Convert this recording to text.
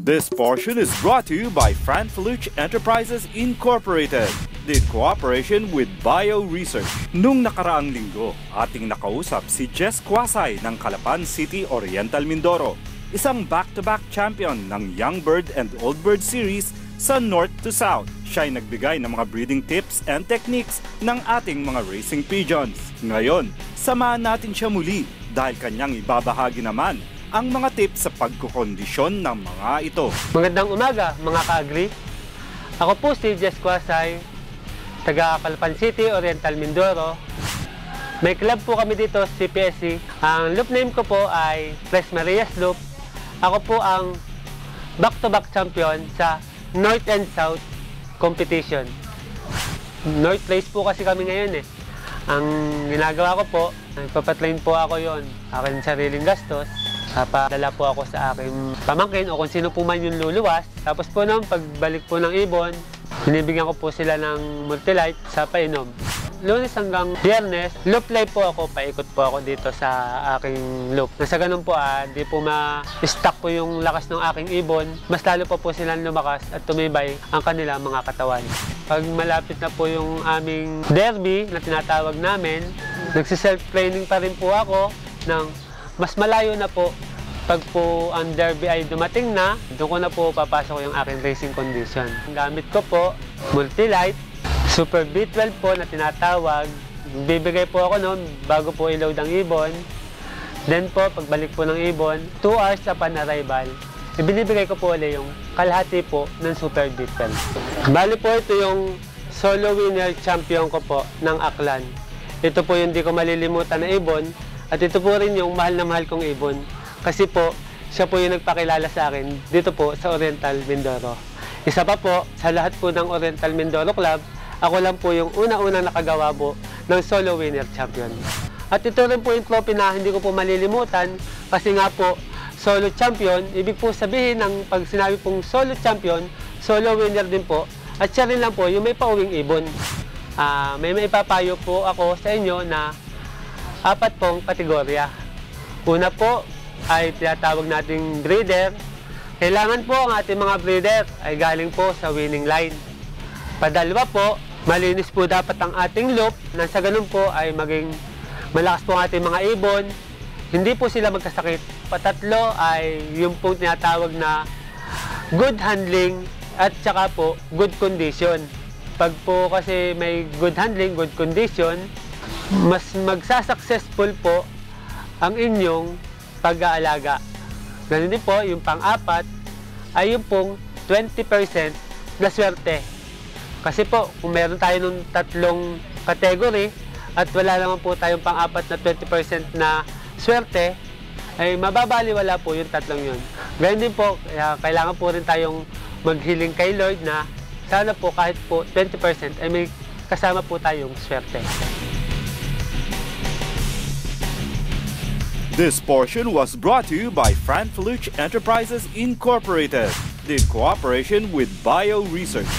This portion is brought to you by Franfaluch Enterprises Incorporated in cooperation with Bio Research. Nung nakaraang linggo, ating nakausap si Jess Quasay ng Calapan City, Oriental Mindoro, isang back-to-back champion ng Young Bird and Old Bird Series sa North to South. Siya ay nagbigay ng mga breeding tips and techniques ng ating mga racing pigeons. Ngayon, samahan natin siya muli dahil kanyang ibabahagi naman ang mga tips sa pagkukondisyon ng mga ito. Magandang umaga mga ka-agri. Ako po si Jess Quasay, taga Calapan City, Oriental Mindoro. May club po kami dito, CPSC. Ang loop name ko po ay Tres Marias Loop. Ako po ang back-to-back champion sa North and South competition. North place po kasi kami ngayon eh. Ang ginagawa ko po, nagpapatrain po ako yon, aking sariling gastos. Papadala po ako sa aking pamangkin o kung sino po man yung luluwas. Tapos po noon, pagbalik po ng ibon, binibigyan ko po sila ng Multilight sa painom. Lunes hanggang Biyernes, loop life po ako, paikot po ako dito sa aking loop. Nasa ganun po di po ma-stack po yung lakas ng aking ibon. Mas lalo po silang lumakas at tumibay ang kanilang mga katawan. Pag malapit na po yung aming derby na tinatawag namin, nagsiself-training pa rin po ako ng mas malayo na po. Pag po ang derby ay dumating na, doon ko na po papasok yung aking racing condition. Ang gamit ko po, Multilight, Super B12 po na tinatawag. Bibigay po ako noon bago po i-load ang ibon. Then po, pagbalik po ng ibon, 2 hours upon arrival, ibinibigay ko po ulit yung kalahati po ng Super B12. Bali po ito yung solo winner champion ko po ng Aklan. Ito po yung di ko malilimutan na ibon. At ito po rin yung mahal na mahal kong ibon. Kasi po, siya po yung nagpakilala sa akin dito po sa Oriental Mindoro. Isa pa po, sa lahat po ng Oriental Mindoro Club, ako lang po yung una-unang nakagawa po ng solo winner champion. At ito rin po yung trophy na hindi ko po malilimutan kasi nga po, solo champion, ibig po sabihin ng pag sinabi pong solo champion, solo winner din po. At siya rin lang po yung may pauwing ibon. May maipapayo po ako sa inyo na 4 pong kategorya. Una po ay tinatawag nating breeder. Kailangan po ang ating mga breeder ay galing po sa winning line. Padalwa po, malinis po dapat ang ating loop. Nang sa ganun po ay maging malakas po ang ating mga ibon. Hindi po sila magkasakit. Patatlo ay yung pong tinatawag na good handling at saka po good condition. Pag po kasi may good handling, good condition, mas magsasuccessful po ang inyong pag-aalaga. Ganun din po, yung pang-4 ay yung pong 20% na swerte. Kasi po, kung meron tayo ng 3 category at wala naman po tayong pang-4 na 20% na swerte, ay mababaliwala po yung 3 yun. Ganun din po, kailangan po rin tayong maghiling kay Lord na sana po kahit po 20% ay may kasama po tayong swerte. This portion was brought to you by Franfaluch Enterprises Incorporated in cooperation with Bio Research.